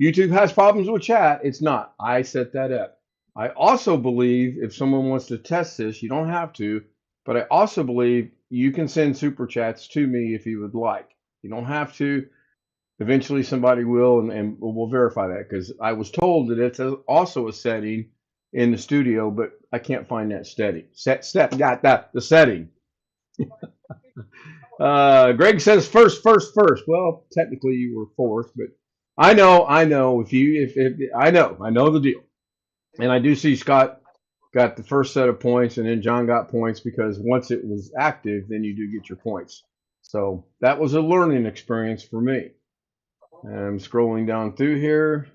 YouTube has problems with chat. It's not. I set that up. I also believe if someone wants to test this, you don't have to, but I also believe you can send super chats to me if you would like. You don't have to. Eventually somebody will, and we'll verify that because I was told that it's also a setting in the studio, but I can't find that got that the setting. Greg says first. Well, technically you were fourth, but I know. If I know the deal, and I do see Scott got the first set of points, and then John got points because once it was active, then you do get your points. So that was a learning experience for me. I'm scrolling down through here.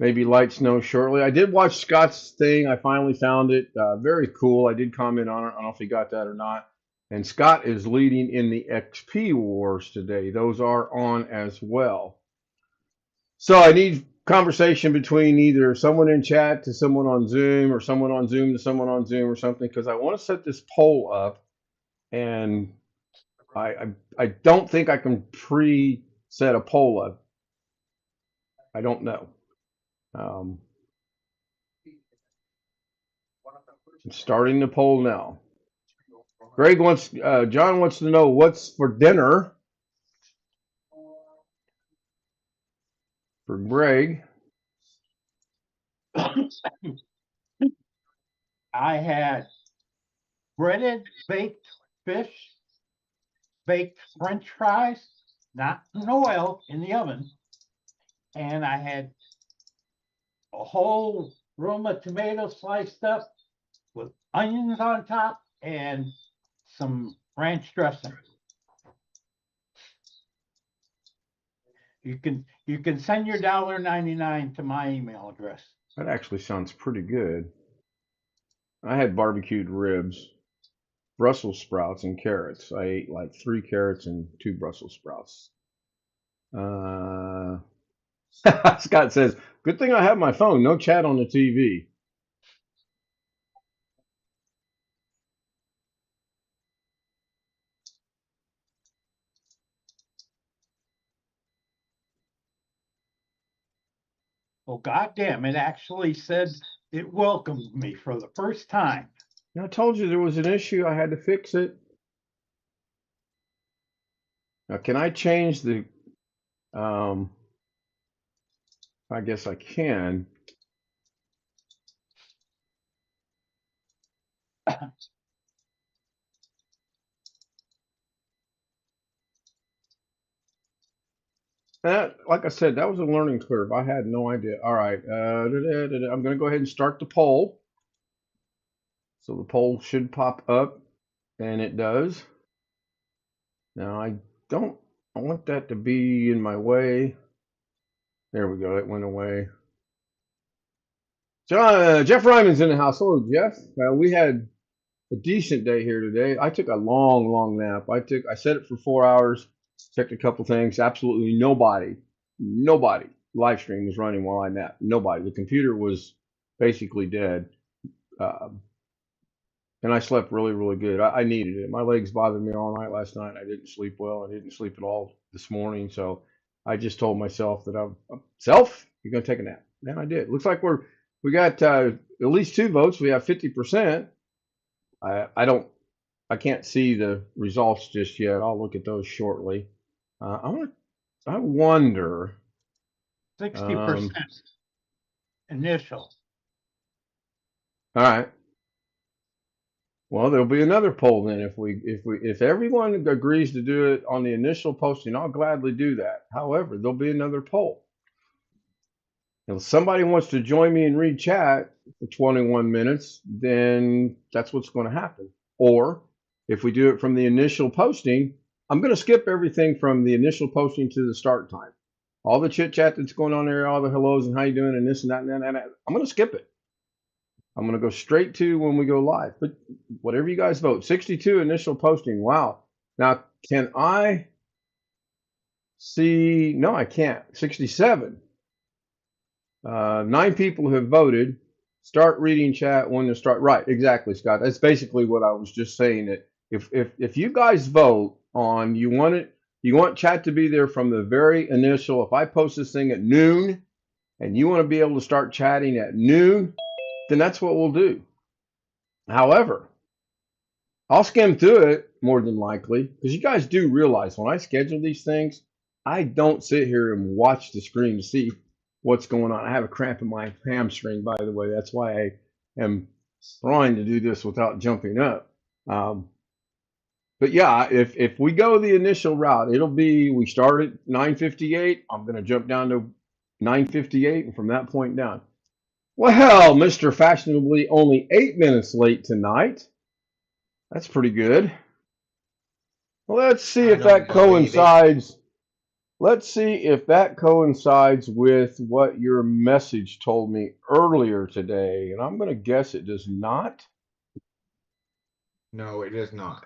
Maybe light snow shortly. I did watch Scott's thing. I finally found it. Very cool. I did comment on it. I don't know if he got that or not. And Scott is leading in the XP wars today. Those are on as well. So I need conversation between either someone in chat to someone on Zoom or someone on Zoom to someone on Zoom or something, because I want to set this poll up, and I don't think I can pre-set a poll up. I don't know. I'm starting the poll now. John wants to know what's for dinner for Greg. I had breaded baked fish, baked French fries, not in oil, in the oven, and I had a whole Roma tomato sliced up with onions on top and some ranch dressing. You can send your $1.99 to my email address. That actually sounds pretty good. I had barbecued ribs, Brussels sprouts, and carrots. I ate like 3 carrots and 2 Brussels sprouts. Scott says, good thing I have my phone, no chat on the TV. Well, goddamn, it actually said it welcomed me for the first time. I told you there was an issue. I had to fix it. Now, can I change the, I guess I can. Like I said, that was a learning curve. I had no idea. All right. I'm going to go ahead and start the poll. So the poll should pop up, and it does. Now, I want that to be in my way. There we go. It went away. Jeff Ryman's in the house. Hello, Jeff. We had a decent day here today. I took a long nap. I set it for 4 hours, checked a couple things. Absolutely nobody live stream was running while I napped. Nobody. The computer was basically dead. And I slept really good. I needed it. My legs bothered me all night last night. I didn't sleep well. I didn't sleep at all this morning. So I just told myself that you're going to take a nap. And I did. Looks like we got at least 2 votes. We have 50%. I can't see the results just yet. I'll look at those shortly. I wonder. 60% initial. All right. Well, there'll be another poll then if everyone agrees to do it on the initial posting. I'll gladly do that. However, there'll be another poll. If somebody wants to join me and read chat for 21 minutes, then that's what's going to happen. Or if we do it from the initial posting, I'm going to skip everything from the initial posting to the start time. All the chit chat that's going on there, all the hellos and how you doing and this and that and that. I'm going to skip it. I'm going to go straight to when we go live. But whatever you guys vote, 62 initial posting. Wow. Now, can I see? No, I can't. 67. 9 people have voted. Start reading chat when to start. Right, exactly, Scott. That's basically what I was just saying. That if you guys vote on you want You want chat to be there from the very initial. If I post this thing at noon and you want to be able to start chatting at noon, then that's what we'll do. However, I'll skim through it more than likely because you guys do realize when I schedule these things, I don't sit here and watch the screen to see what's going on. I have a cramp in my hamstring, by the way. That's why I am trying to do this without jumping up. But yeah, if we go the initial route, it'll be we start at 9:58. I'm going to jump down to 9:58, and from that point down. Well, Mr. Fashionably only 8 minutes late tonight. That's pretty good. Well, let's see if that coincides. Let's see if that coincides with what your message told me earlier today. And I'm going to guess it does not. No, it is not.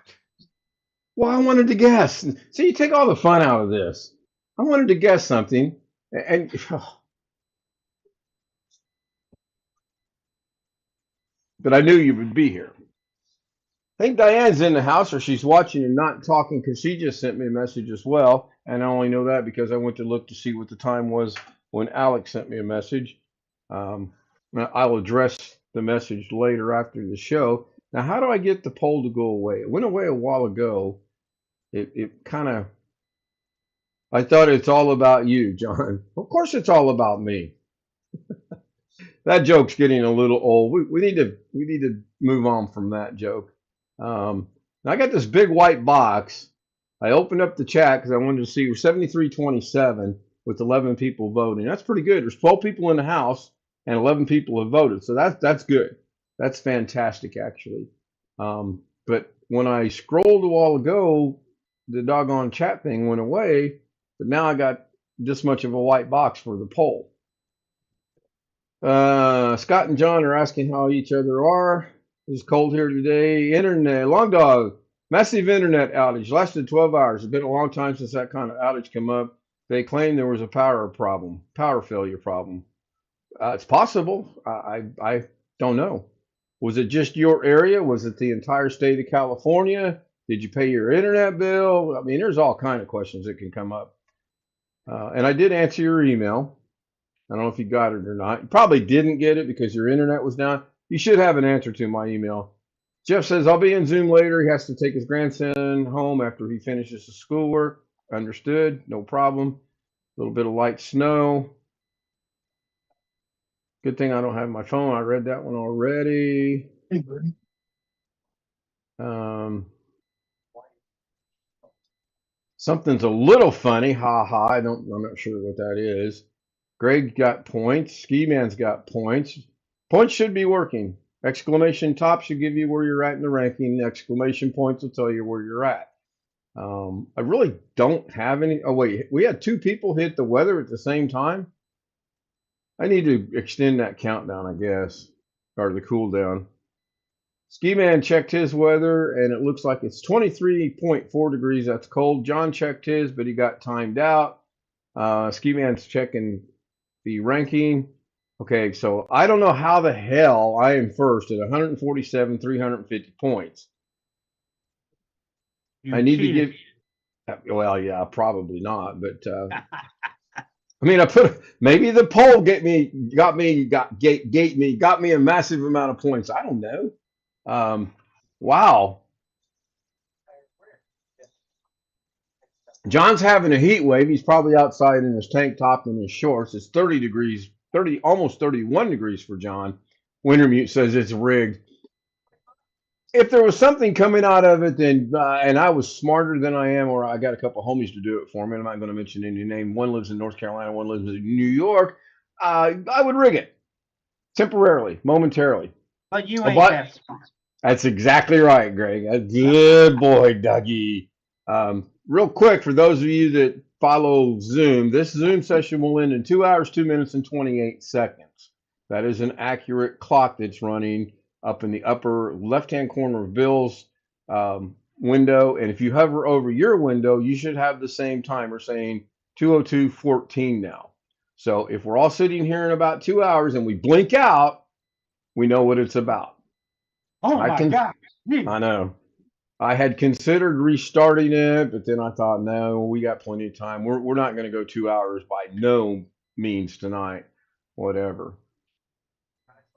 Well, I wanted to guess. See, you take all the fun out of this. I wanted to guess something. And but I knew you would be here. I think Diane's in the house or she's watching and not talking because she just sent me a message as well. And I only know that because I went to look to see what the time was when Alex sent me a message. I'll address the message later after the show. Now, how do I get the poll to go away? It went away a while ago. It kind of, I thought it's all about you, John. Of course it's all about me. That joke's getting a little old. We need to move on from that joke. Now I got this big white box. I opened up the chat because I wanted to see we're 73-27 with 11 people voting. That's pretty good. There's 12 people in the house and 11 people have voted. So that's good. That's fantastic, actually. But when I scrolled a while ago, the doggone chat thing went away. But now I got this much of a white box for the poll. Scott and John are asking how each other are. It's cold here today. Internet, Long Dog, massive internet outage. Lasted 12 hours. It's been a long time since that kind of outage came up. They claim there was a power failure problem. It's possible. I don't know. Was it just your area? Was it the entire state of California? Did you pay your internet bill? I mean, there's all kind of questions that can come up. And I did answer your email. I don't know if you got it or not. You probably didn't get it because your internet was down. You should have an answer to my email. Jeff says, I'll be in Zoom later. He has to take his grandson home after he finishes his schoolwork. Understood. No problem. A little bit of light snow. Good thing I don't have my phone. I read that one already. Hey, buddy. Something's a little funny. Ha ha. I'm not sure what that is. Greg got points. Ski Man's got points. Points should be working. Exclamation top should give you where you're at in the ranking. Exclamation points will tell you where you're at. I really don't have any. Oh, wait. We had 2 people hit the weather at the same time. I need to extend that countdown, I guess, or the cool down. Ski Man checked his weather, and it looks like it's 23.4 degrees. That's cold. John checked his, but he got timed out. Ski Man's checking the ranking. Okay, so I don't know how the hell I am first at 147, 350 points. I need to give. Well, yeah, probably not, but I mean, maybe the poll got me a massive amount of points. I don't know. Wow. John's having a heat wave. He's probably outside in his tank top and his shorts. It's 30 degrees, almost 31 degrees for John. Wintermute says it's rigged. If there was something coming out of it, then and I was smarter than I am, or I got a couple homies to do it for me. I'm not going to mention any name. One lives in North Carolina, one lives in New York. I would rig it temporarily, momentarily. But you ain't that smart. That's exactly right, Greg. A good boy, Dougie. Real quick, for those of you that follow Zoom, this Zoom session will end in 2 hours, 2 minutes, and 28 seconds. That is an accurate clock that's running up in the upper left-hand corner of Bill's window. And if you hover over your window, you should have the same timer saying 2:02:14 now. So if we're all sitting here in about 2 hours and we blink out, we know what it's about. Oh my God. I know. I had considered restarting it, but then I thought, no, we got plenty of time. We're not going to go 2 hours by no means tonight, whatever.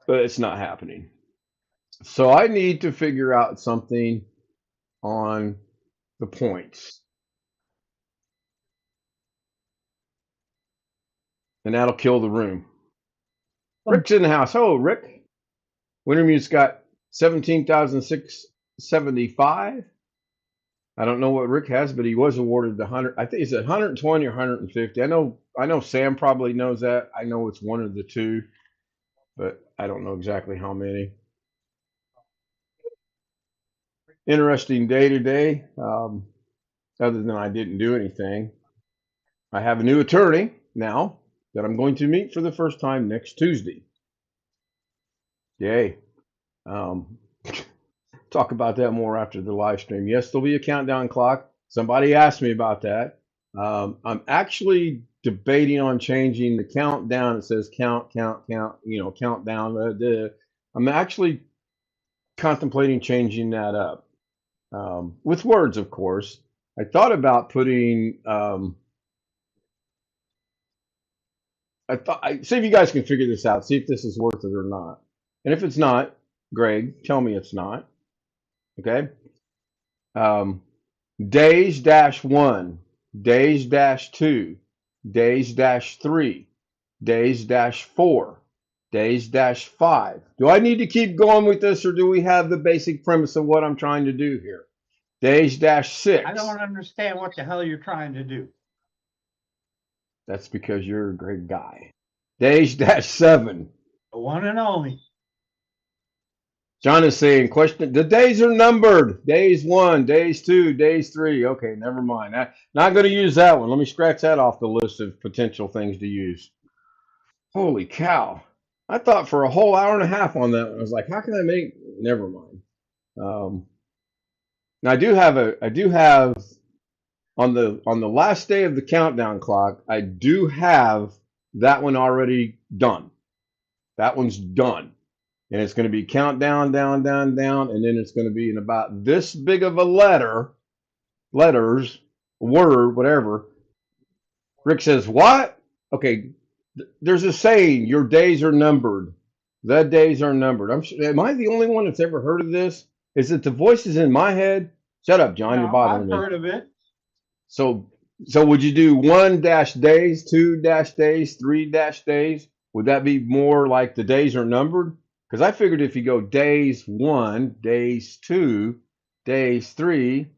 But it's not happening. So I need to figure out something on the points. And that'll kill the room. Rick's in the house. Oh, Rick. Wintermute's got 17,675. I don't know what Rick has, but he was awarded the 100. I think it's 120 or 150. I know Sam probably knows that. I know it's one of the two, but I don't know exactly how many. Interesting day today. Other than I didn't do anything. I have a new attorney now that I'm going to meet for the first time next Tuesday. Yay. Talk about that more after the live stream. Yes, there'll be a countdown clock. Somebody asked me about that. I'm actually debating on changing the countdown. It says count, countdown. I'm actually contemplating changing that up with words, of course. I thought about putting. See if you guys can figure this out. See if this is worth it or not. And if it's not, Greg, tell me it's not. Okay. Days dash 1, days dash 2, days dash 3, days dash 4, days dash 5. Do I need to keep going with this, or do we have the basic premise of what I'm trying to do here? Days dash 6. I don't understand what the hell you're trying to do. That's because you're a great guy. Days dash 7. The one and only. John is saying, question, the days are numbered. Days 1, days 2, days 3. Okay, never mind. Not going to use that one. Let me scratch that off the list of potential things to use. Holy cow. I thought for a whole hour and a half on that one. I was like, how can I make, never mind. Now I do have on the last day of the countdown clock, I do have that one already done. That one's done. And it's going to be count down, down, down, down, and then it's going to be in about this big of a letters, word, whatever. Rick says, what? Okay, there's a saying, your days are numbered. The days are numbered. Am I the only one that's ever heard of this? Is it the voices in my head? Shut up, John, you're bothering me. I've heard of it. So would you do 1-days, 2-days, 3-days? Would that be more like the days are numbered? Because I figured if you go days 1, days 2, days 3,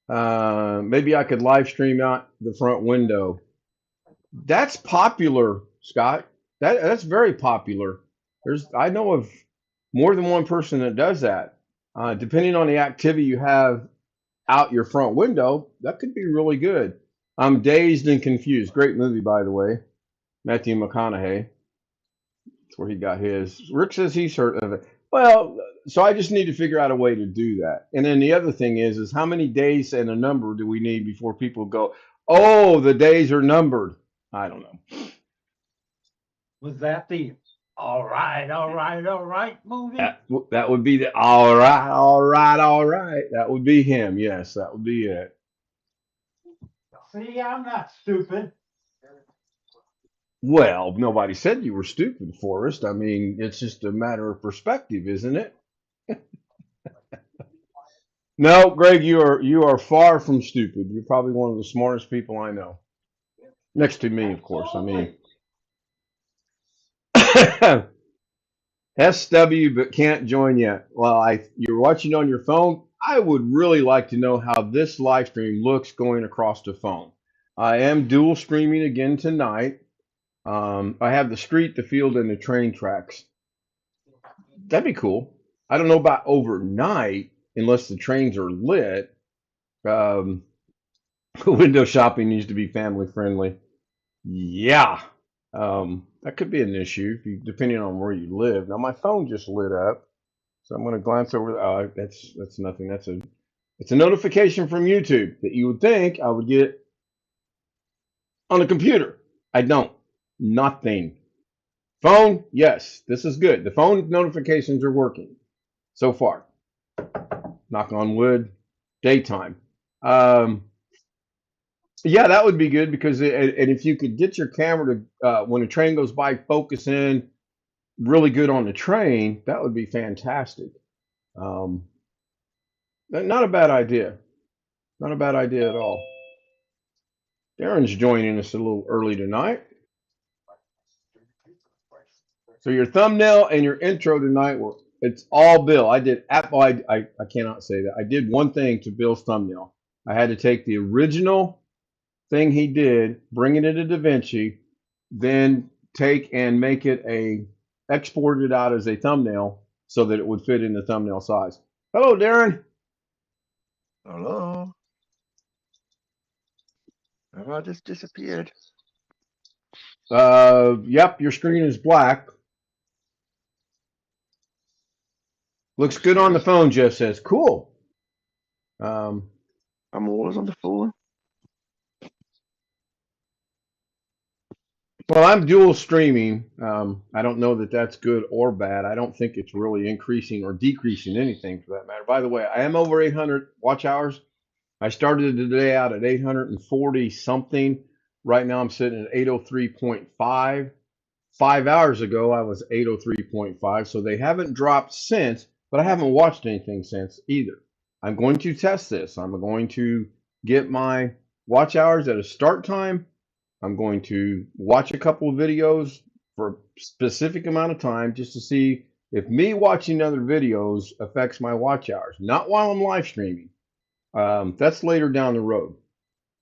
maybe I could live stream out the front window. That's popular, Scott. That's very popular. I know of more than one person that does that. Depending on the activity you have out your front window, that could be really good. I'm Dazed and Confused. Great movie, by the way. Matthew McConaughey. That's where he got his. Rick says he's heard of it. Well, so I just need to figure out a way to do that. And then the other thing is how many days and a number do we need before people go, oh, the days are numbered? I don't know. Was that the all right movie? That would be the all right. That would be him. Yes, that would be it. See, I'm not stupid. Well, nobody said you were stupid, Forrest. I mean, it's just a matter of perspective, isn't it? No, Greg, you are far from stupid. You're probably one of the smartest people I know. Next to me, of course. I mean, SW, but can't join yet. Well, you're watching on your phone. I would really like to know how this live stream looks going across the phone. I am dual streaming again tonight. I have the street, the field, and the train tracks. That'd be cool. I don't know about overnight, unless the trains are lit. Window shopping needs to be family friendly. Yeah, that could be an issue depending on where you live. Now my phone just lit up, so I'm going to glance over. That's nothing. It's a notification from YouTube that you would think I would get on the computer. I don't. Nothing. Phone, yes, this is good. The phone notifications are working so far. Knock on wood, daytime. Um, yeah, that would be good because and if you could get your camera to when a train goes by, focus in really good on the train, that would be fantastic. Um, not a bad idea. Not a bad idea at all. Darren's joining us a little early tonight. So your thumbnail and your intro tonight it's all Bill. I did I cannot say that. I did one thing to Bill's thumbnail. I had to take the original thing he did, bring it into DaVinci, then take and make it export it out as a thumbnail so that it would fit in the thumbnail size. Hello, Darren. Hello. Have I just disappeared? Yep, your screen is black. Looks good on the phone, Jeff says. Cool. I'm always on the phone. Well, I'm dual streaming. I don't know that that's good or bad. I don't think it's really increasing or decreasing anything for that matter. By the way, I am over 800 watch hours. I started the day out at 840 something. Right now I'm sitting at 803.5. 5 hours ago, I was 803.5. So they haven't dropped since, but I haven't watched anything since either. I'm going to test this. I'm going to get my watch hours at a start time. I'm going to watch a couple of videos for a specific amount of time just to see if me watching other videos affects my watch hours. Not while I'm live streaming. That's later down the road.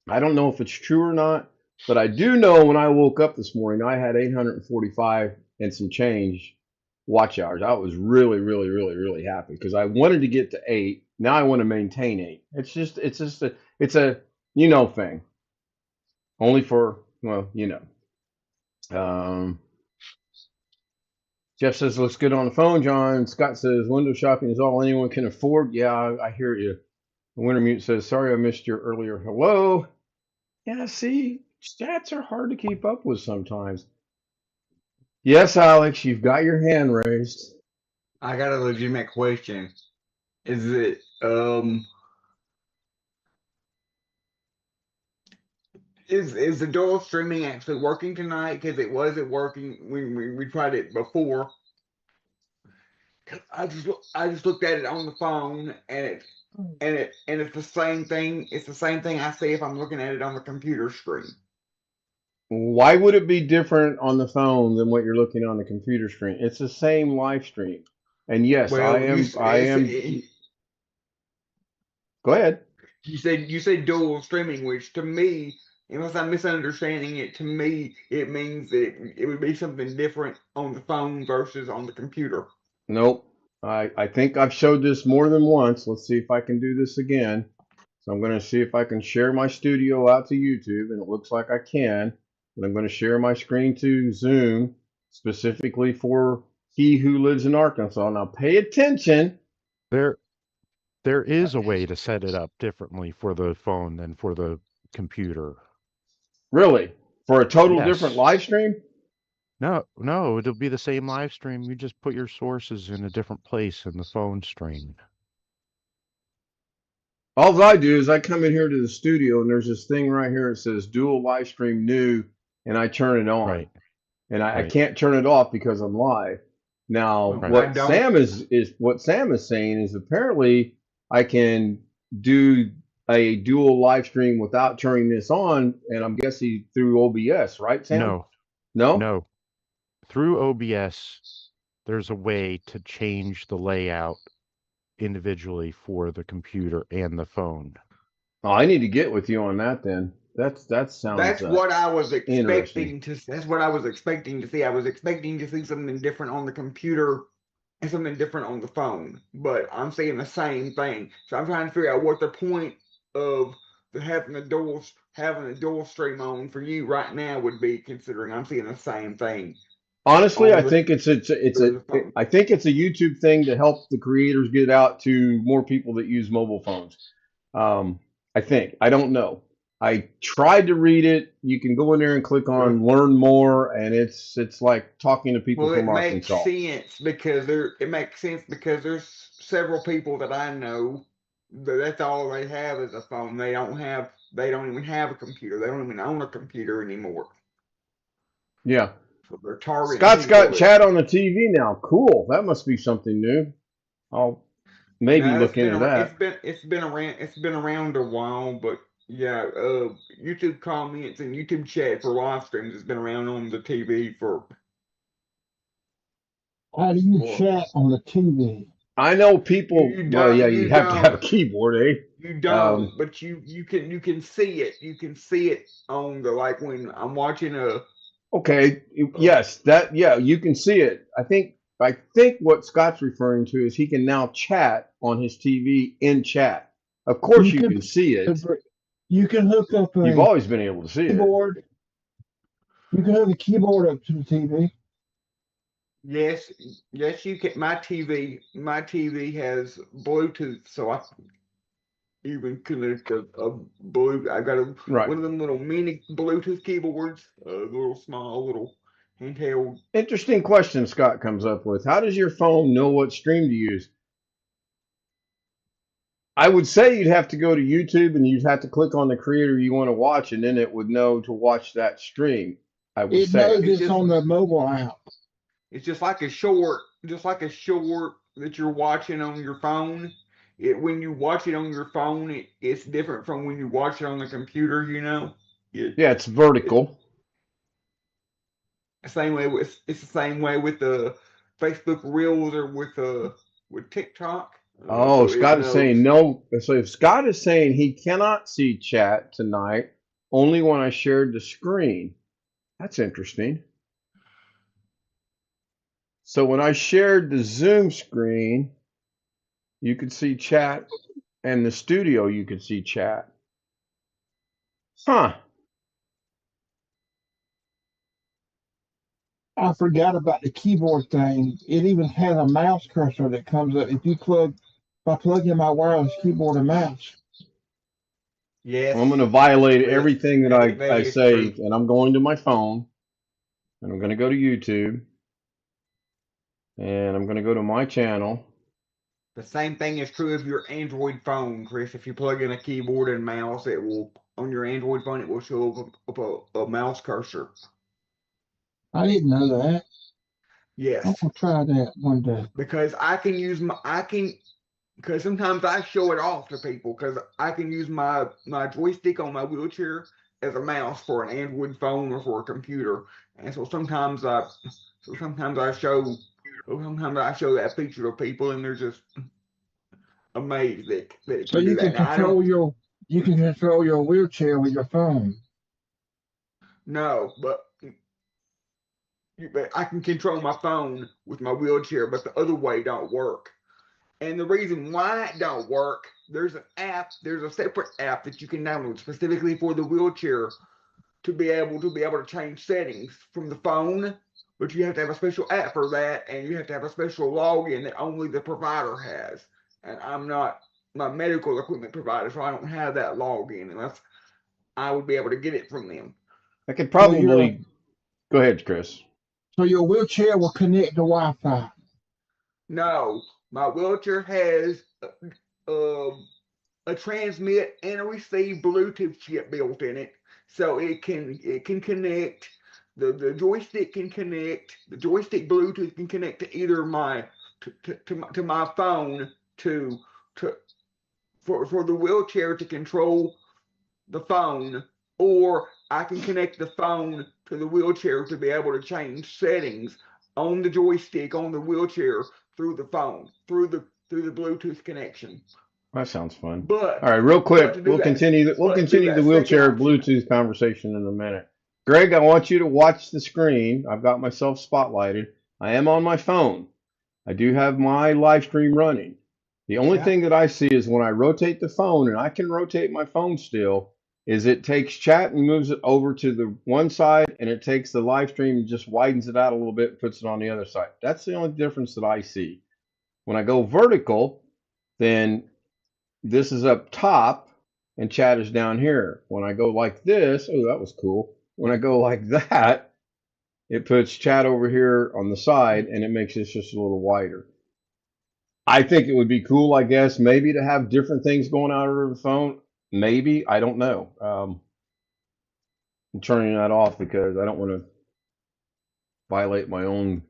I don't know if it's true or not, but I do know when I woke up this morning, I had 845 and some change watch hours. I was really, really, really, really happy because I wanted to get to 8. Now I want to maintain 8. It's a thing. Only for, well, Jeff says looks good on the phone. John Scott says window shopping is all anyone can afford. Yeah, I hear you. Wintermute says sorry I missed your earlier hello. Yeah, see, stats are hard to keep up with sometimes. Yes, Alex, you've got your hand raised. I got a legitimate question. Is it is the dual streaming actually working tonight? Because it wasn't working when we tried it before. I just looked at it on the phone and it's the same thing. It's the same thing I see if I'm looking at it on the computer screen. Why would it be different on the phone than what you're looking on the computer screen? It's the same live stream. And yes, Well, I am. Go ahead. You said dual streaming, which to me, unless I'm misunderstanding it, to me it means that it would be something different on the phone versus on the computer. Nope. I think I've showed this more than once. Let's see if I can do this again. So I'm going to see if I can share my studio out to YouTube, and it looks like I can. And I'm going to share my screen to Zoom specifically for he who lives in Arkansas. Now pay attention. There is a way to set it up differently for the phone than for the computer. Really? For a total Yes. different live stream? No, it'll be the same live stream. You just put your sources in a different place in the phone stream. All I do is I come in here to the studio and there's this thing right here. It says dual live stream new, and I turn it on. Right. And I Right. can't turn it off because I'm live. Now, Right. what Sam is saying is apparently I can do a dual live stream without turning this on, and I'm guessing through OBS, right, Sam? No. No? Through OBS, there's a way to change the layout individually for the computer and the phone. Oh, I need to get with you on that then. That sounds. That's what I was expecting interesting. to. That's what I was expecting to see. I was expecting to see something different on the computer and something different on the phone. But I'm seeing the same thing. So I'm trying to figure out what the point of having a dual stream on for you right now would be, considering I'm seeing the same thing. Honestly, I on the- think it's I think it's a YouTube thing to help the creators get out to more people that use mobile phones. I think. I don't know. I tried to read it. You can go in there and click on learn more, and it's like talking to people Well, from it makes Arkansas. sense because there's several people that I know that's all they have is a phone. They don't even have a computer. They don't even own a computer anymore. Yeah. So they're targeting Scott's people got chat on the TV now. Cool. That must be something new. I'll maybe No, look into that. it's been around a while, but yeah, YouTube comments and YouTube chat for live streams has been around on the TV for. How do you Well, chat on the TV? I know people. you Well, yeah, don't, you you have to have a don't, keyboard, eh? you don't, but you can see it. You can see it on the like when I'm watching a. Okay. Yes, you can see it. I think what Scott's referring to is he can now chat on his TV in chat. Of course, you can see it. You can hook up You've a always been able to see it. keyboard. You can hook a keyboard up to the TV. Yes, you can. My TV has Bluetooth, so I even connect a Bluetooth. I got Right. one of them little mini Bluetooth keyboards, little small, little handheld. Interesting question Scott comes up with. How does your phone know what stream to use? I would say you'd have to go to YouTube and you'd have to click on the creator you want to watch, and then it would know to watch that stream. I would It say. knows it's on the mobile app. It's just like a short that you're watching on your phone. When you watch it on your phone, it's different from when you watch it on the computer. Yeah, it's vertical. It's the same way with the Facebook Reels or with TikTok. Oh, So it Scott is saying knows. no. So if Scott is saying he cannot see chat tonight, only when I shared the screen. That's interesting. So when I shared the Zoom screen, you could see chat, and the studio you could see chat. Huh. I forgot about the keyboard thing. It even has a mouse cursor that comes up if I plug in my wireless keyboard and mouse. Yes. I'm going to violate Yes, everything that that I is say, true. and I'm going to my phone, and I'm going to go to YouTube, and I'm going to go to my channel. The same thing is true of your Android phone, Chris. If you plug in a keyboard and mouse, on your Android phone, it will show up a mouse cursor. I didn't know that. Yes. I'm gonna try that one day. Because because sometimes I show it off to people because I can use my joystick on my wheelchair as a mouse for an Android phone or for a computer. And so sometimes I show that feature to people and they're just amazed that it So can do you that. can control your wheelchair with your phone. No, but I can control my phone with my wheelchair, but the other way don't work. And the reason why it don't work, there's a separate app that you can download specifically for the wheelchair to be able to change settings from the phone, but you have to have a special app for that, and you have to have a special login that only the provider has. And I'm not my medical equipment provider, so I don't have that login unless I would be able to get it from them. I could probably go ahead, Chris. So your wheelchair will connect to Wi-Fi. No, my wheelchair has a transmit and a receive Bluetooth chip built in it, so it can connect. The joystick can connect. The joystick Bluetooth can connect to either my phone for the wheelchair to control the phone, or I can connect the phone to the wheelchair to be able to change settings on the joystick on the wheelchair through the phone, through the Bluetooth connection. That sounds fun. But all right, real quick, we'll that, continue the wheelchair Bluetooth conversation in a minute. Greg, I want you to watch the screen. I've got myself spotlighted. I am on my phone. I do have my live stream running. The only thing that I see is when I rotate the phone, and I can rotate my phone still, is it takes chat and moves it over to the one side, and it takes the live stream and just widens it out a little bit and puts it on the other side. That's the only difference that I see. When I go vertical, then this is up top and chat is down here. When I go like this, oh, that was cool. When I go like that, it puts chat over here on the side and it makes it just a little wider. I think it would be cool, I guess, maybe to have different things going out over the phone. Maybe, I don't know. I'm turning that off because I don't want to violate my own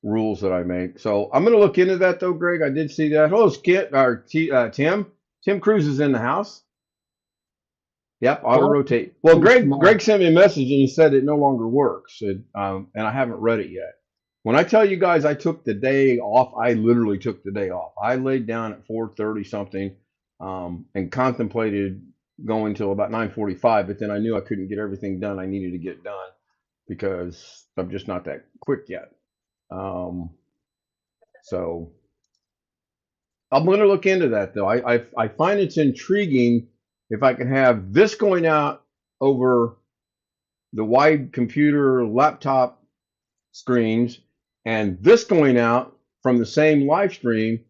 rules that I make. So I'm going to look into that though, Greg. I did see that. Hello, Skit or Tim. Tim Cruz is in the house. Yep, auto rotate. Well, Greg sent me a message and he said it no longer works, and I haven't read it yet. When I tell you guys I took the day off, I literally took the day off. I laid down at 4:30 something and contemplated going till about 9:45, but then I knew I couldn't get everything done I needed to get done because I'm just not that quick yet. So I'm going to look into that though. I find it's intriguing if I can have this going out over the wide computer laptop screens and this going out from the same live stream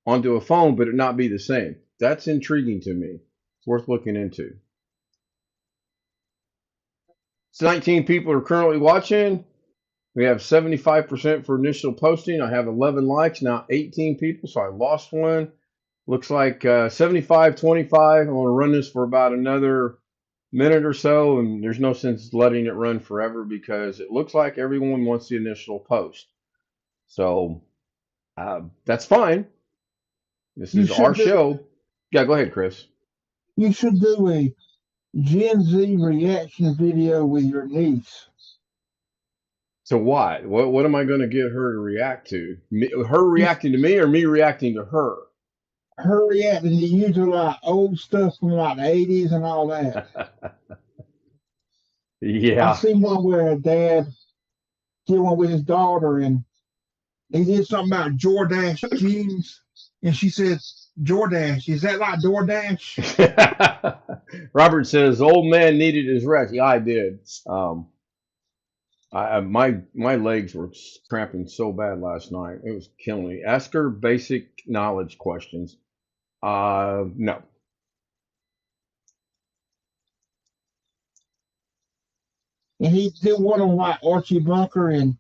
onto a phone, but it not be the same. That's intriguing to me. It's worth looking into. So 19 people are currently watching. We have 75% for initial posting. I have 11 likes, now 18 people, so I lost one. Looks like 75-25. I'm going to run this for about another minute or so, and there's no sense letting it run forever because it looks like everyone wants the initial post. So that's fine. This is our show. Yeah, go ahead, Chris. You should do a Gen Z reaction video with your niece. So what? What am I going to get her to react to? Her reacting to me or me reacting to her? Her reacting to usually like old stuff from like the 80s and all that. Yeah. I seen one where a dad did one with his daughter and he did something about DoorDash jeans. And she said, DoorDash, is that like DoorDash? Robert says, old man needed his rest. Yeah, I did. My legs were cramping so bad last night. It was killing me. Ask her basic knowledge questions. No. And he did one on like Archie Bunker, and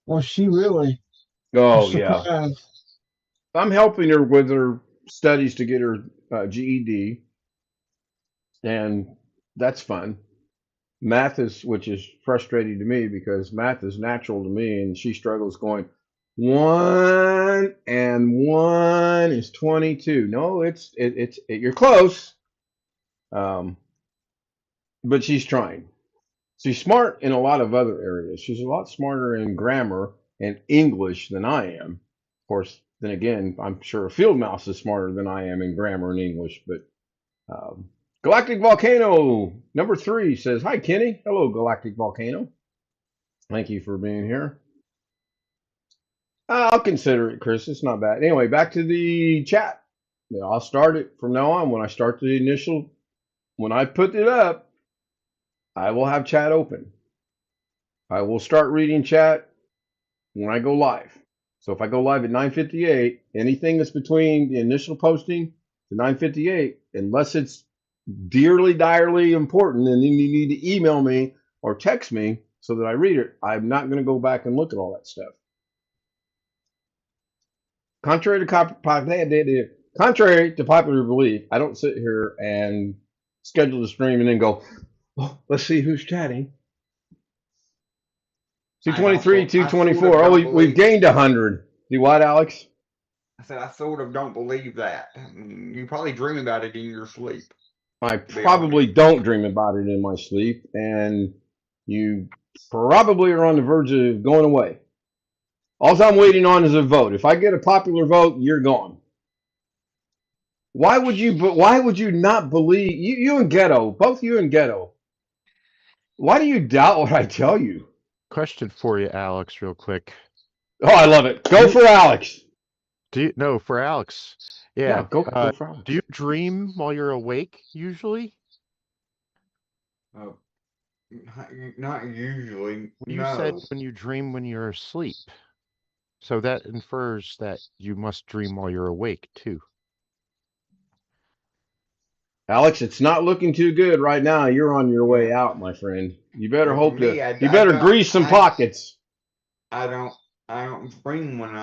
well, she really Oh, was yeah. surprised. I'm helping her with her studies to get her GED, and that's fun. Math which is frustrating to me because math is natural to me, and she struggles going 1 and 1 is 22. No, you're close, but she's trying. She's smart in a lot of other areas. She's a lot smarter in grammar and English than I am. Of course, then again, I'm sure a field mouse is smarter than I am in grammar and English. But Galactic Volcano number 3 says, "Hi, Kenny. Hello, Galactic Volcano. Thank you for being here." I'll consider it, Chris. It's not bad. Anyway, back to the chat. I'll start it from now on. When I start the initial, when I put it up, I will have chat open. I will start reading chat when I go live. So if I go live at 9:58, anything that's between the initial posting to 9:58, unless it's direly important and you need to email me or text me so that I read it, I'm not going to go back and look at all that stuff. Contrary to popular belief, I don't sit here and schedule the stream and then go, oh, let's see who's chatting. 223, 224. Oh, we've gained 100. You what, Alex? I said I sort of don't believe that. You probably dream about it in your sleep. I probably don't dream about it in my sleep, and you probably are on the verge of going away. All I'm waiting on is a vote. If I get a popular vote, you're gone. Why would you not believe you and Ghetto, both you and Ghetto? Why do you doubt what I tell you? Question for you, Alex, real quick. Oh, I love it. Go for Alex. For Alex. Yeah. Go for Alex. Do you dream while you're awake usually? Not usually. You said when you dream when you're asleep. So that infers that you must dream while you're awake too. Alex, it's not looking too good right now. You're on your way out, my friend. You better you better grease some pockets. I don't dream when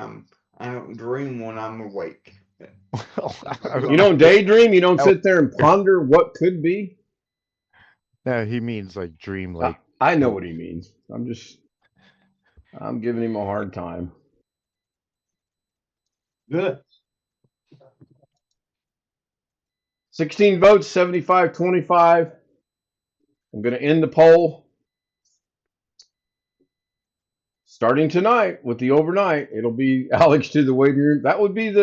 I don't dream when I'm awake. You don't daydream? You don't Oh. sit there and ponder what could be? No, he means like dream, like I know what he means. I'm giving him a hard time. Good. 16 votes, 75-25. I'm going to end the poll. Starting tonight with the overnight, it'll be Alex to the waiting room. That would be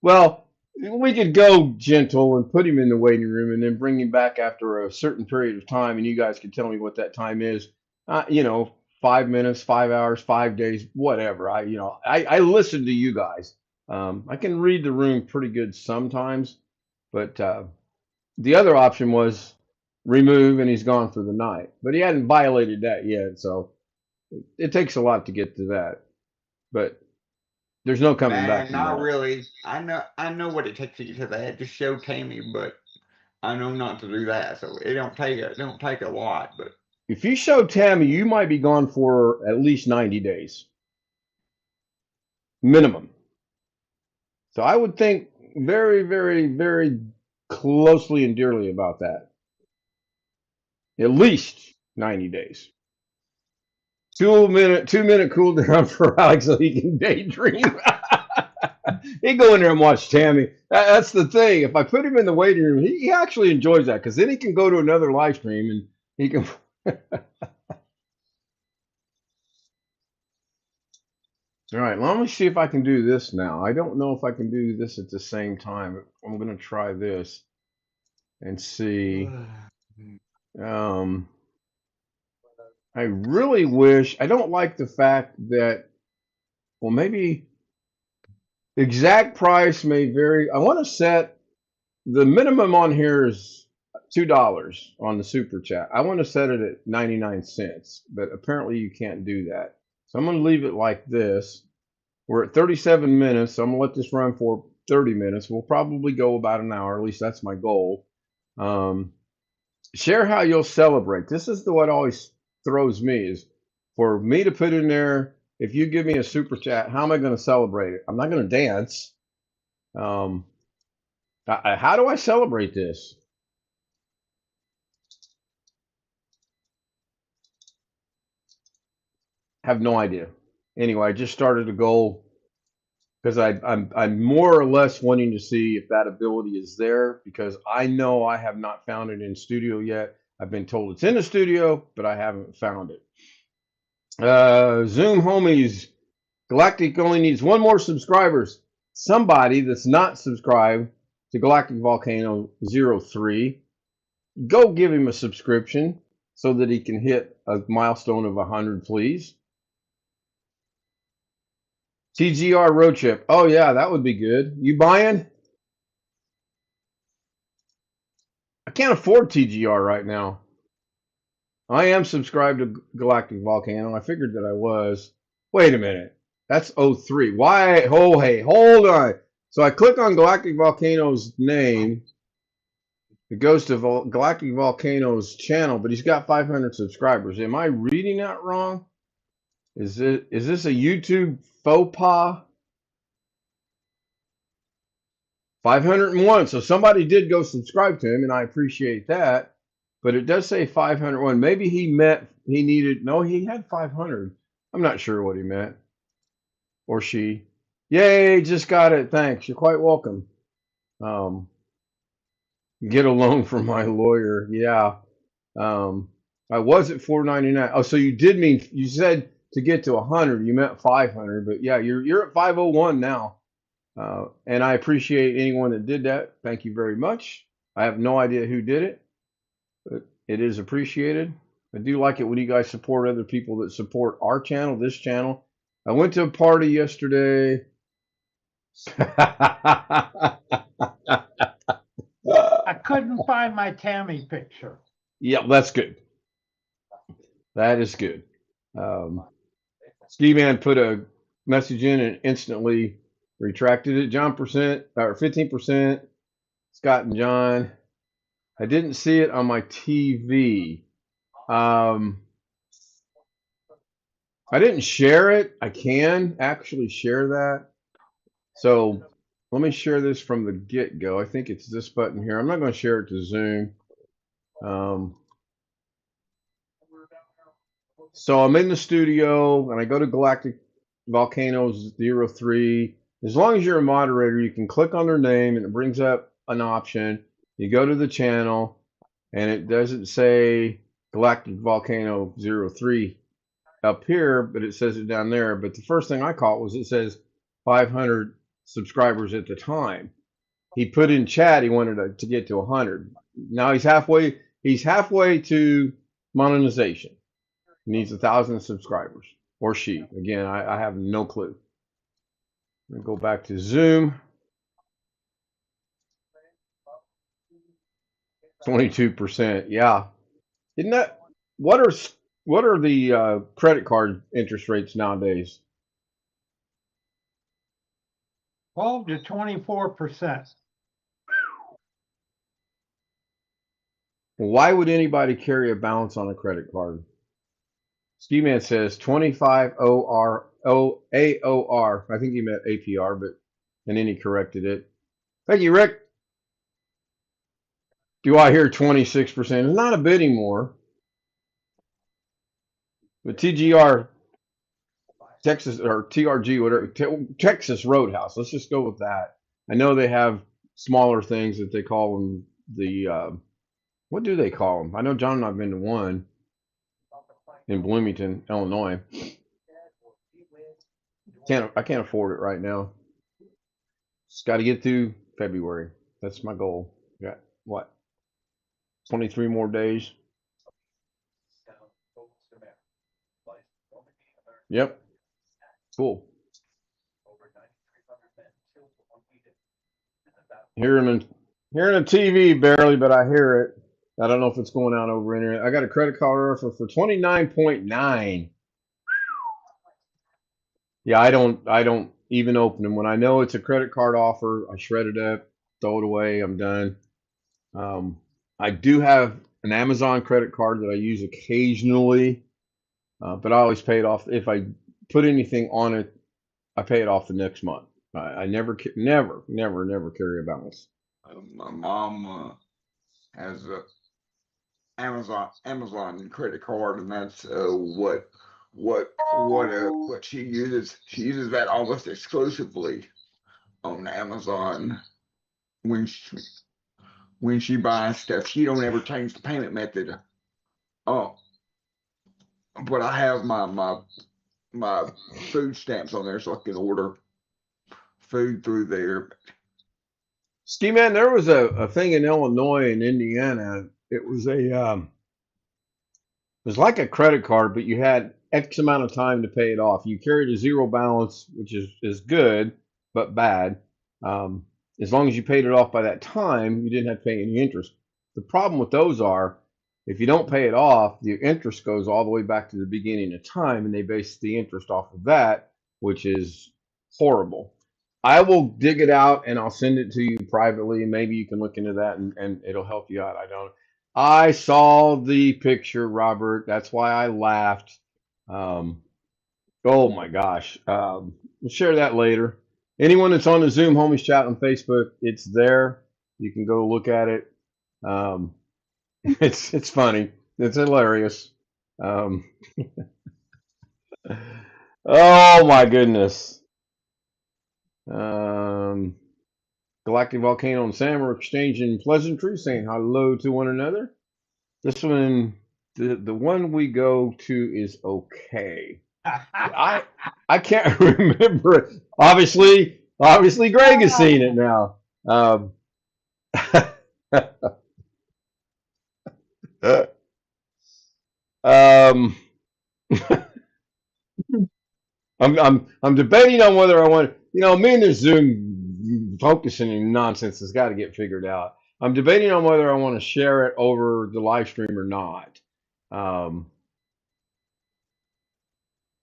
well, we could go gentle and put him in the waiting room and then bring him back after a certain period of time, and you guys can tell me what that time is. 5 minutes, 5 hours, 5 days, whatever. I listen to you guys. I can read the room pretty good sometimes, but the other option was remove and he's gone for the night. But he hadn't violated that yet, so it takes a lot to get to that. But there's no coming back from not that. really. I know what it takes to get to that to show Tammy, but I know not to do that. So it don't take a lot. But If you show Tammy, you might be gone for at least 90 days. Minimum. So I would think very, very, very closely and dearly about that. At least 90 days. 2 minute cool down for Alex so he can daydream. He go in there and watch Tammy. That's the thing. If I put him in the waiting room, he actually enjoys that because then he can go to another live stream and he can. All right, let me see if I can do this now. I don't know if I can do this at the same time. I'm going to try this and see. I really wish, I don't like the fact that, well, maybe exact price may vary. I want to set the minimum on here is $2 on the super chat. I want to set it at 99 cents, but apparently you can't do that. So I'm going to leave it like this. We're at 37 minutes, so I'm going to let this run for 30 minutes. We'll probably go about an hour. At least that's my goal. Share how you'll celebrate. This is what always throws me is for me to put in there, if you give me a super chat, how am I going to celebrate it? I'm not going to dance. How do I celebrate this? Have no idea. Anyway, I just started a goal because I'm more or less wanting to see if that ability is there because I know I have not found it in studio yet. I've been told it's in the studio, but I haven't found it. Zoom homies, Galactic only needs one more subscribers. Somebody that's not subscribed to Galactic Volcano 03, go give him a subscription so that he can hit a milestone of 100, please. TGR road trip. Oh yeah, that would be good. You buying? I can't afford TGR right now. I am subscribed to Galactic Volcano. I figured that I was. Wait a minute. That's 03. Why? Oh, hey, hold on. So I click on Galactic Volcano's name. It goes to Galactic Volcano's channel, but he's got 500 subscribers. Am I reading that wrong? Is this a YouTube faux pas? 501. So somebody did go subscribe to him, and I appreciate that. But it does say 501. Maybe he needed. No, he had 500. I'm not sure what he meant. Or she. Yay, just got it. Thanks. You're quite welcome. Get a loan from my lawyer. Yeah. I was at $4.99. Oh, so you said to get to 100, you meant 500, but yeah, you're at 501 now. And I appreciate anyone that did that. Thank you very much. I have no idea who did it, but it is appreciated. I do like it when you guys support other people that support our channel, this channel. I went to a party yesterday. I couldn't find my Tammy picture. Yeah, that's good. That is good. Ski Man put a message in and instantly retracted it. John percent or 15%. Scott and John. I didn't see it on my TV. I didn't share it. I can actually share that. So let me share this from the get-go. I think it's this button here. I'm not going to share it to Zoom. So I'm in the studio and I go to Galactic Volcanoes 03. As long as you're a moderator, you can click on their name and it brings up an option. You go to the channel and it doesn't say Galactic Volcano 03 up here, but it says it down there. But the first thing I caught was it says 500 subscribers at the time. He put in chat he wanted to get to 100. Now he's halfway. He's halfway to monetization. He needs 1,000 subscribers, or she. Again, I have no clue. I'm gonna go back to Zoom. 22%. Yeah, isn't that what are the credit card interest rates nowadays? 12 to 24%. Why would anybody carry a balance on a credit card? Ski Man says 25 AOR. I think he meant APR, and then he corrected it. Thank you, Rick. Do I hear 26%? It's not a bit anymore. But TGR, Texas, or TRG, whatever, Texas Roadhouse. Let's just go with that. I know they have smaller things that they call them the, what do they call them? I know John and I've been to one in Bloomington, Illinois. I can't afford it right now. Just got to get through February. That's my goal. Got what? 23 more days. Yep. Cool. Hearing the TV barely, but I hear it. I don't know if it's going out over internet. I got a credit card offer for 29.9. Yeah, I don't even open them. When I know it's a credit card offer, I shred it up, throw it away, I'm done. I do have an Amazon credit card that I use occasionally, but I always pay it off. If I put anything on it, I pay it off the next month. I never carry a balance. My mom has a Amazon credit card, and that's what she uses. She uses that almost exclusively on Amazon when she buys stuff. She don't ever change the payment method. Oh, but I have my food stamps on there, so I can order food through there. Ski Man, there was a thing in Illinois and Indiana. It was it was like a credit card, but you had X amount of time to pay it off. You carried a zero balance, which is good, but bad. As long as you paid it off by that time, you didn't have to pay any interest. The problem with those are, if you don't pay it off, the interest goes all the way back to the beginning of time, and they base the interest off of that, which is horrible. I will dig it out and I'll send it to you privately. Maybe you can look into that and it'll help you out. I saw the picture, Robert. That's why I laughed. Oh my gosh. We'll share that later. Anyone that's on the Zoom Homies chat on Facebook, it's there. You can go look at it. It's funny. It's hilarious. Oh my goodness. Galactic Volcano and Sam are exchanging pleasantries, saying hello to one another. This one, the one we go to is okay. I can't remember it. Obviously, Greg has seen it now. I'm debating on whether I want. Me and this Zoom focusing and nonsense has got to get figured out. I'm debating on whether I want to share it over the live stream or not.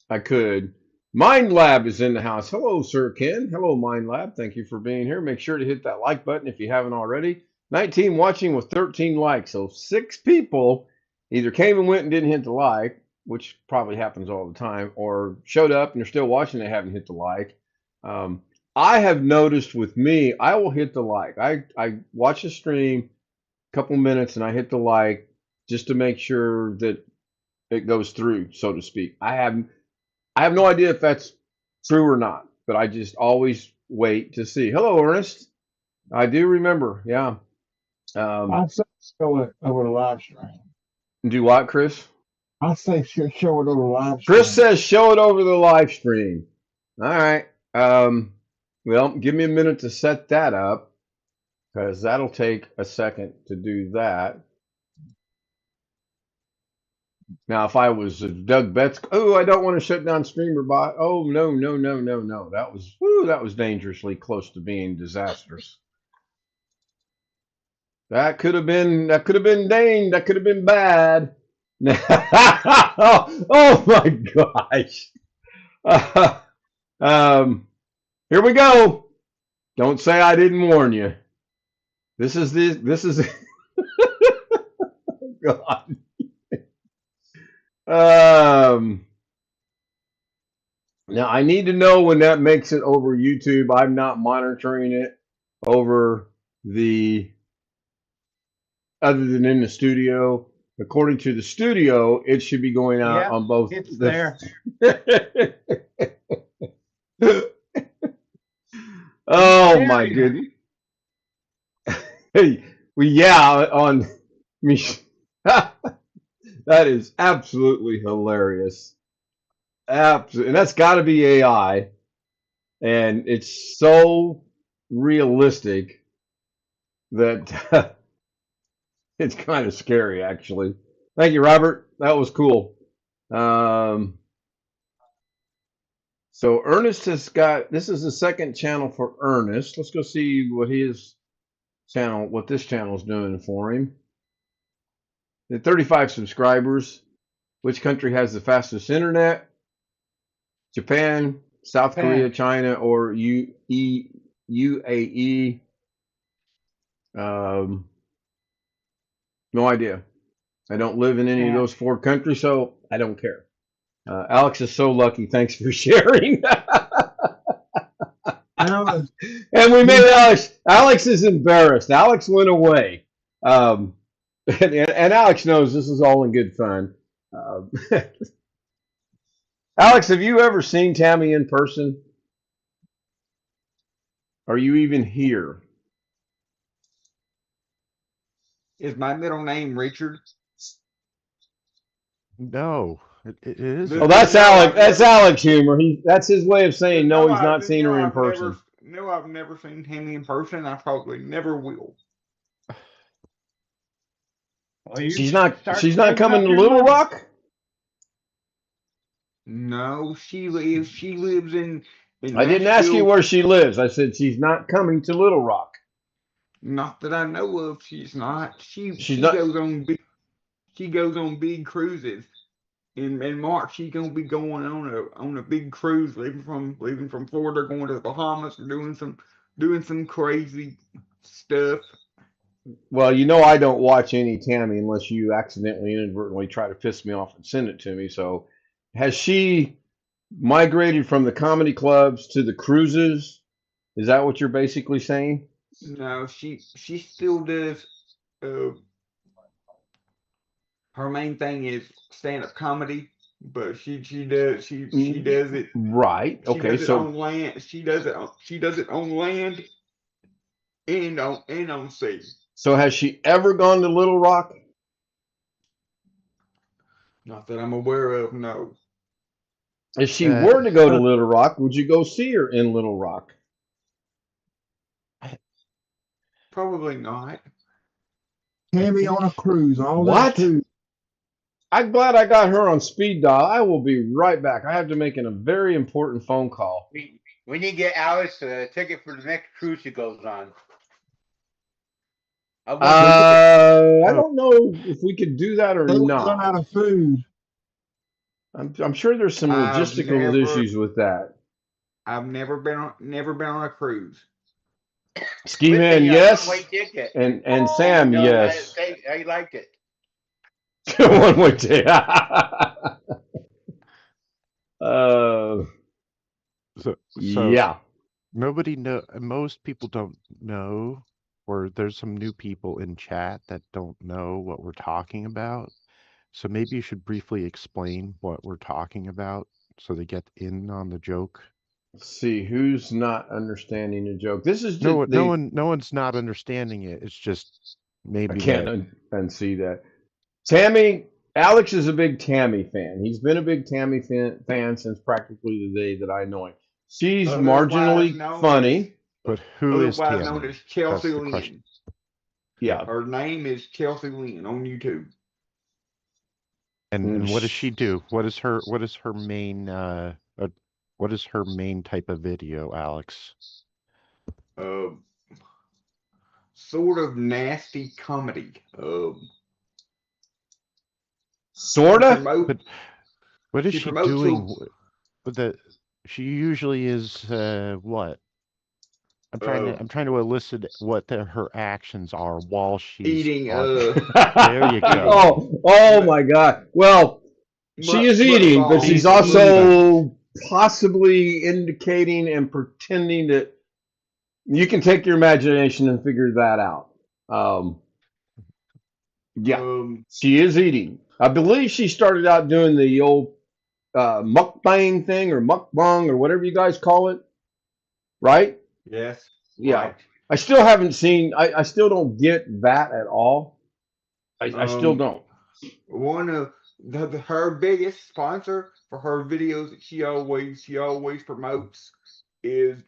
I could. Mind Lab is in the house. Hello, Sir Ken. Hello, Mind Lab. Thank you for being here. Make sure to hit that like button if you haven't already. 19 watching with 13 likes. So 6 people either came and went and didn't hit the like, which probably happens all the time, or showed up and they're still watching, they haven't hit the like. I have noticed with me, I will hit the like. I watch a stream a couple minutes and I hit the like just to make sure that it goes through, so to speak. I have no idea if that's true or not, but I just always wait to see. Hello, Ernest. I do remember. Yeah. I say show it over the live stream. Do what, Chris? I say show it over the live stream. Chris says show it over the live stream. All right. Well, give me a minute to set that up because that'll take a second to do that. Now, if I was Doug Betts, oh, I don't want to shut down Streamer Bot. Oh, no, no, no, no, no. That was dangerously close to being disastrous. That could have been dang, that could have been bad. Oh my gosh. Here we go. Don't say I didn't warn you. This is God. Now I need to know when that makes it over YouTube. I'm not monitoring it over the other than in the studio. According to the studio, it should be going out Yep, on both. it's there. Oh my goodness. Hey, on me. That is absolutely hilarious. Absolutely, and that's got to be AI, and it's so realistic that it's kind of scary, actually. Thank you, Robert. That was cool. So Ernest has got, this is the second channel for Ernest. Let's go see what this channel is doing for him. At 35 subscribers. Which country has the fastest internet? Japan, South Korea, China, or UAE? No idea. I don't live in any of those 4 countries, so I don't care. Alex is so lucky. Thanks for sharing. And we made Alex. Alex is embarrassed. Alex went away. And Alex knows this is all in good fun. Alex, have you ever seen Tammy in person? Are you even here? Is my middle name Richard? No, it is. Oh, that's Alex. That's Alex humor. That's his way of saying no. He's not seen her in person. No, I've never seen Tammy in person. I probably never will. Well, she's not coming to Little Rock. No, she lives in I didn't ask you where she lives. I said she's not coming to Little Rock. Not that I know of. She's not. She not. She goes on big cruises. In March, she's gonna be going on a big cruise, leaving from Florida, going to the Bahamas, and doing some crazy stuff. Well, you know I don't watch any Tammy unless you accidentally, inadvertently try to piss me off and send it to me. So, has she migrated from the comedy clubs to the cruises? Is that what you're basically saying? No, she still does. Her main thing is stand-up comedy, but she does it right. Okay, so on land. She does it on land and on sea. So has she ever gone to Little Rock? Not that I'm aware of, no. If she were to go to Little Rock, would you go see her in Little Rock? Probably not. Tammy on a cruise. All what? That too. I'm glad I got her on speed dial. I will be right back. I have to make a very important phone call. We need to get Alex a ticket for the next cruise she goes on. I don't know if we could do that or not. Run out of food. I'm sure there's some logistical issues with that. I've never been on a cruise. Ski Man, yes, and Sam, yes. I liked it. One-way ticket. Yeah. Nobody know. Most people don't know, or there's some new people in chat that don't know what we're talking about. So maybe you should briefly explain what we're talking about so they get in on the joke. Let's see who's not understanding the joke. This is No, just the no one's not understanding it. It's just I maybe can't that unsee that. Tammy, Alex is a big Tammy fan. He's been a big Tammy fan since practically the day that I know him. She's Otherwise marginally known funny. But who is otherwise known Tammy? as Chelsea That's the Lynn. question. Yeah. Her name is Chelsea Lynn on YouTube. And what does she do? What is her main what is her main type of video, Alex? Sort of nasty comedy. Sorta. But what is she she promotes doing? With the she usually is what? I'm trying to elicit what her actions are while she's eating. There you go. Oh my God. Well, she is eating, but she's also possibly indicating and pretending that you can take your imagination and figure that out. Yeah, she is eating. I believe she started out doing the old mukbang thing or mukbang or whatever you guys call it, right? Yes. Yeah. Right. I still haven't seen. I still don't get that at all. I still don't. One of her biggest sponsor for her videos that she always promotes is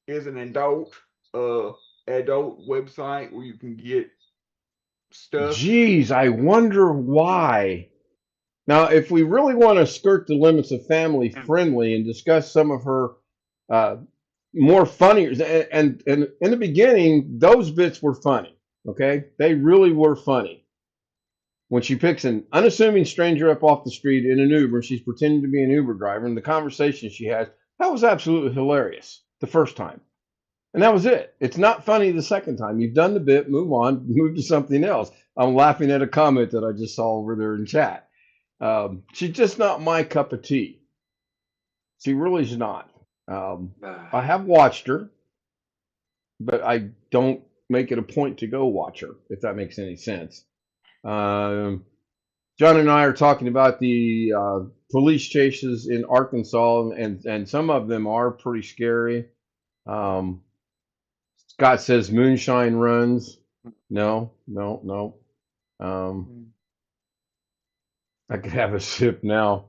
an adult website where you can get stuff. Geez, I wonder why. Now, if we really want to skirt the limits of family friendly and discuss some of her more funny, and in the beginning, those bits were funny. Okay, they really were funny. When she picks an unassuming stranger up off the street in an Uber, she's pretending to be an Uber driver, and the conversation she has, that was absolutely hilarious the first time. And that was it. It's not funny the second time. You've done the bit, move on, move to something else. I'm laughing at a comment that I just saw over there in chat. She's just not my cup of tea. She really is not. I have watched her, but I don't make it a point to go watch her, if that makes any sense. John and I are talking about the police chases in Arkansas, and some of them are pretty scary. Scott says moonshine runs. No. I could have a sip now.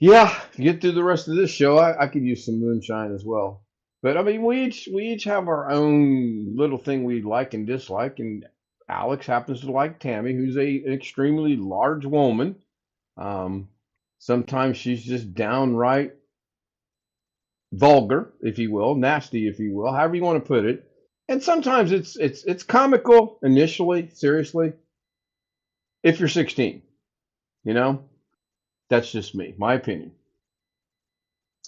Yeah, to get through the rest of this show, I could use some moonshine as well. But I mean, we each have our own little thing we like and dislike, and Alex happens to like Tammy, who's an extremely large woman. Sometimes she's just downright vulgar, if you will, nasty, if you will, however you want to put it. And sometimes it's comical initially, seriously. If you're 16, that's just me, my opinion.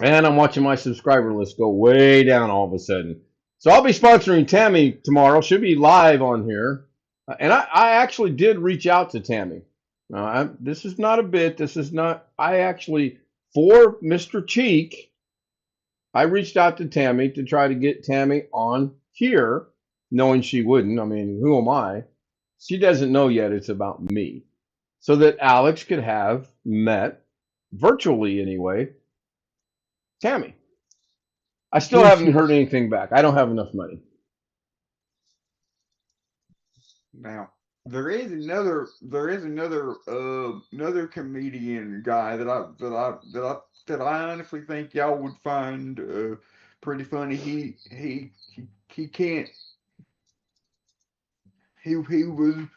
And I'm watching my subscriber list go way down all of a sudden. So I'll be sponsoring Tammy tomorrow. She'll be live on here. And I actually did reach out to Tammy. This is not a bit. This is not. I actually, for Mr. Cheek, I reached out to Tammy to try to get Tammy on here, knowing she wouldn't. I mean, who am I? She doesn't know yet it's about me. So that Alex could have met, virtually anyway, Tammy. I still haven't heard anything back. I don't have enough money. Now, there is another comedian guy that I honestly think y'all would find pretty funny. He can't. He was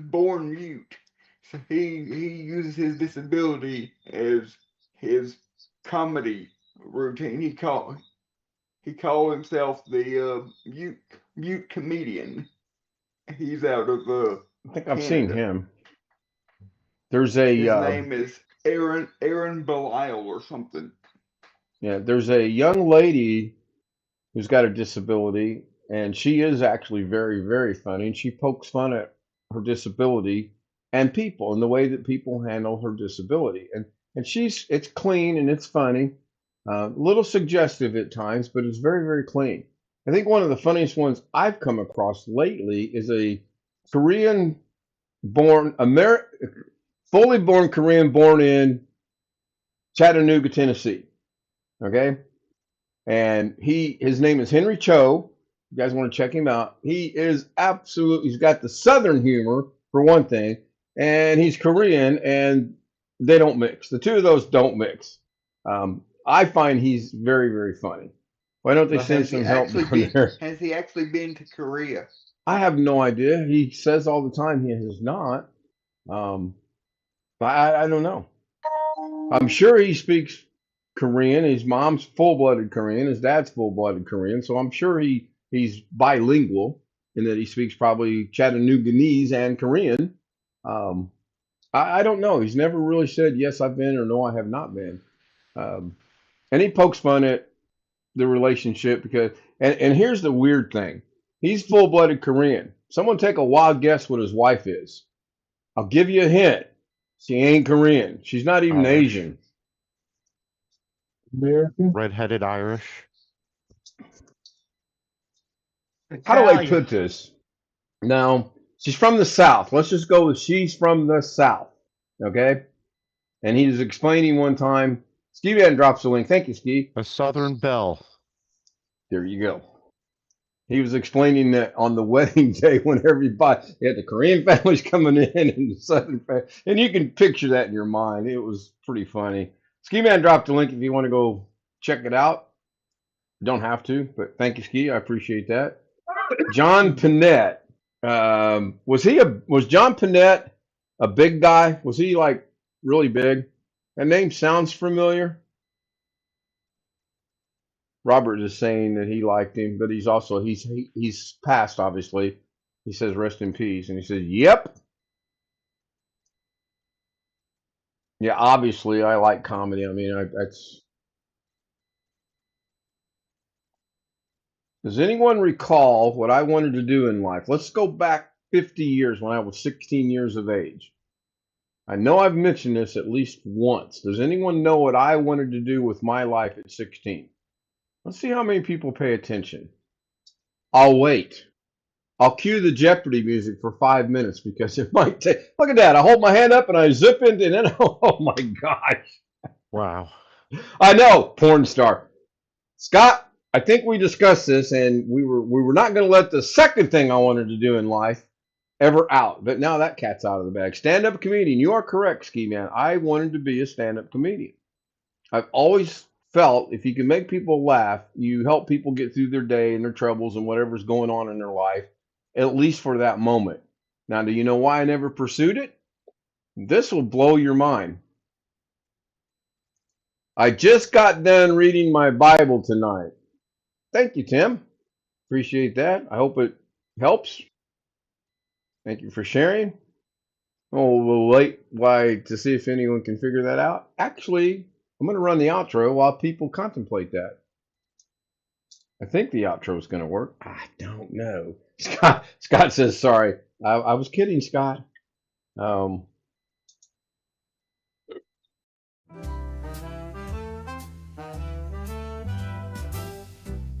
born mute, so he uses his disability as his comedy routine. He called himself the mute comedian. He's out of I think I've Canada. seen him. There's a his name is Aaron Belial or something. Yeah, there's a young lady who's got a disability, and she is actually very, very funny, and she pokes fun at her disability and people and the way that people handle her disability. And it's clean and it's funny. A little suggestive at times, but it's very, very clean. I think one of the funniest ones I've come across lately is a Korean-born, fully born Korean, born in Chattanooga, Tennessee. Okay, and his name is Henry Cho. You guys want to check him out? He is he's got the Southern humor for one thing, and he's Korean, and they don't mix. The two of those don't mix. I find he's very, very funny. Why don't they But send some help down there? has he actually been to Korea? I have no idea. He says all the time he has not. But I don't know. I'm sure he speaks Korean. His mom's full-blooded Korean. His dad's full-blooded Korean. So I'm sure he's bilingual in that he speaks probably Chattanooganese and Korean. I don't know. He's never really said, yes, I've been, or no, I have not been. And he pokes fun at the relationship because, and here's the weird thing. He's full-blooded Korean. Someone take a wild guess what his wife is. I'll give you a hint. She ain't Korean. She's not even Irish. Asian. American. Red-headed Irish. How do I Italian. put this? Now, she's from the South. Let's just go with she's from the South. Okay? And he was explaining one time. Steve hadn't dropped the link. Thank you, Steve. A Southern belle. There you go. He was explaining that on the wedding day when everybody, you had the Korean families coming in and the Southern family. And you can picture that in your mind. It was pretty funny. Ski Man dropped the link if you want to go check it out. Don't have to, but thank you, Ski. I appreciate that. John Panette. Was John Panette a big guy? Was he like really big? That name sounds familiar. Robert is saying that he liked him, but he's passed, obviously. He says rest in peace, and he says, "Yep." Yeah, obviously I like comedy. I mean, that's. Does anyone recall what I wanted to do in life? Let's go back 50 years when I was 16 years of age. I know I've mentioned this at least once. Does anyone know what I wanted to do with my life at 16? Let's see how many people pay attention. I'll wait. I'll cue the Jeopardy music for 5 minutes because it might take. Look at that. I hold my hand up and I zip into, and then, oh my gosh. Wow. I know, porn star. Scott, I think we discussed this, and we were not going to let the second thing I wanted to do in life ever out. But now that cat's out of the bag. Stand-up comedian. You are correct, Ski Man. I wanted to be a stand-up comedian. I've always felt if you can make people laugh, you help people get through their day and their troubles and whatever's going on in their life, at least for that moment. Now, do you know why I never pursued it? This will blow your mind. I just got done reading my Bible tonight. Thank you, Tim. Appreciate that. I hope it helps. Thank you for sharing. Oh, we'll wait to see if anyone can figure that out. Actually, I'm going to run the outro while people contemplate that. I think the outro is going to work. I don't know. Scott says, sorry. I was kidding, Scott.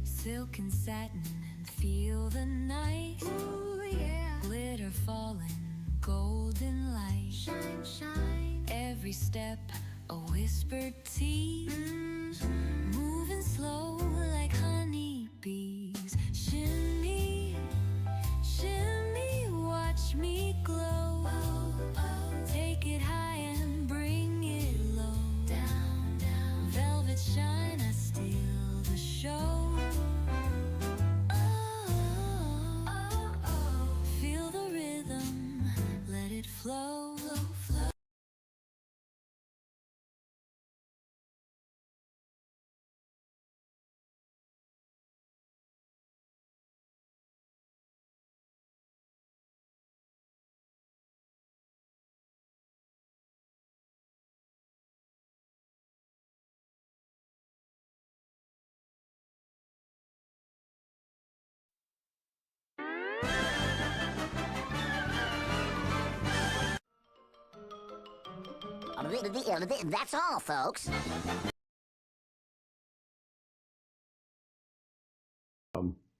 Silk and satin and feel the night. Ooh, yeah. Glitter falling, golden light. Shine, shine. Every step a whispered tease. Moving slow like honeybees. Shimmy, shimmy, watch me glow. Oh, oh. Take it high and bring it low. Down, down. Velvet shine, I steal the show. Feel the rhythm, let it flow, flow. That's all, folks.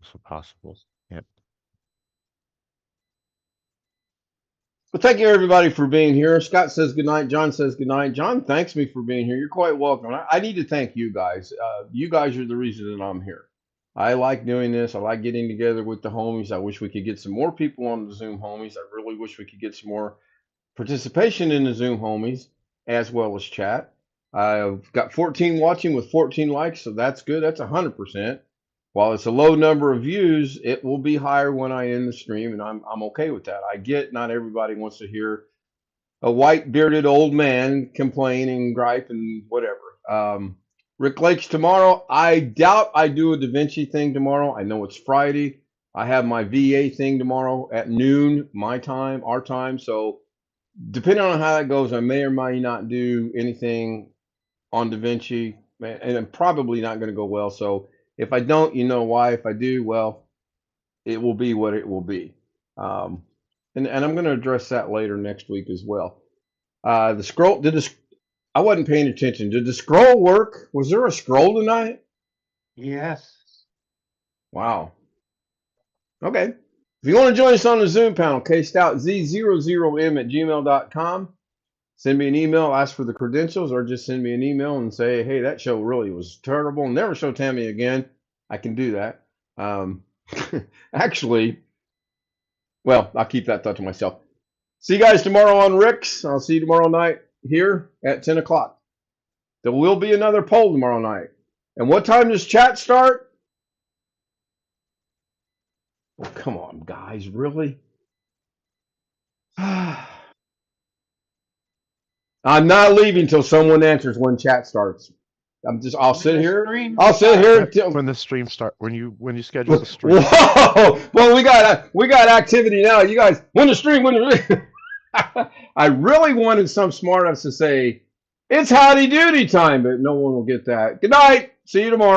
also possible. Yep. Well, thank you everybody for being here. Scott says goodnight. John says goodnight. John thanks me for being here. You're quite welcome. I need to thank you guys. You guys are the reason that I'm here. I like doing this. I like getting together with the homies. I wish we could get some more people on the Zoom homies. I really wish we could get some more participation in the Zoom homies as well as chat. I've got 14 watching with 14 likes, so that's good. That's 100%. While it's a low number of views, it will be higher when I end the stream, and I'm okay with that. I get not everybody wants to hear a white bearded old man complain and gripe and whatever. Rick Lakes tomorrow. I doubt I do a Da Vinci thing tomorrow. I know it's Friday. I have my VA thing tomorrow at noon, my time, our time. So depending on how that goes, I may or may not do anything on Da Vinci, and I'm probably not going to go well. So if I don't, you know why. If I do, well, it will be what it will be. And I'm going to address that later next week as well. The scroll, I wasn't paying attention. Did the scroll work? Was there a scroll tonight? Yes. Wow. Okay. If you want to join us on the Zoom panel, kstoutz00m@gmail.com. Send me an email, ask for the credentials, or just send me an email and say, hey, that show really was terrible. Never show Tammy again. I can do that. Actually, well, I'll keep that thought to myself. See you guys tomorrow on Rick's. I'll see you tomorrow night here at 10 o'clock. There will be another poll tomorrow night. And what time does chat start? Oh, come on, guys. Really? I'm not leaving till someone answers when chat starts. I'll sit here. I'll sit here until when the stream start. When you schedule the stream. Whoa! Well, we got activity now. You guys, when the stream. I really wanted some smart ass to say it's howdy doody time, but no one will get that. Good night. See you tomorrow.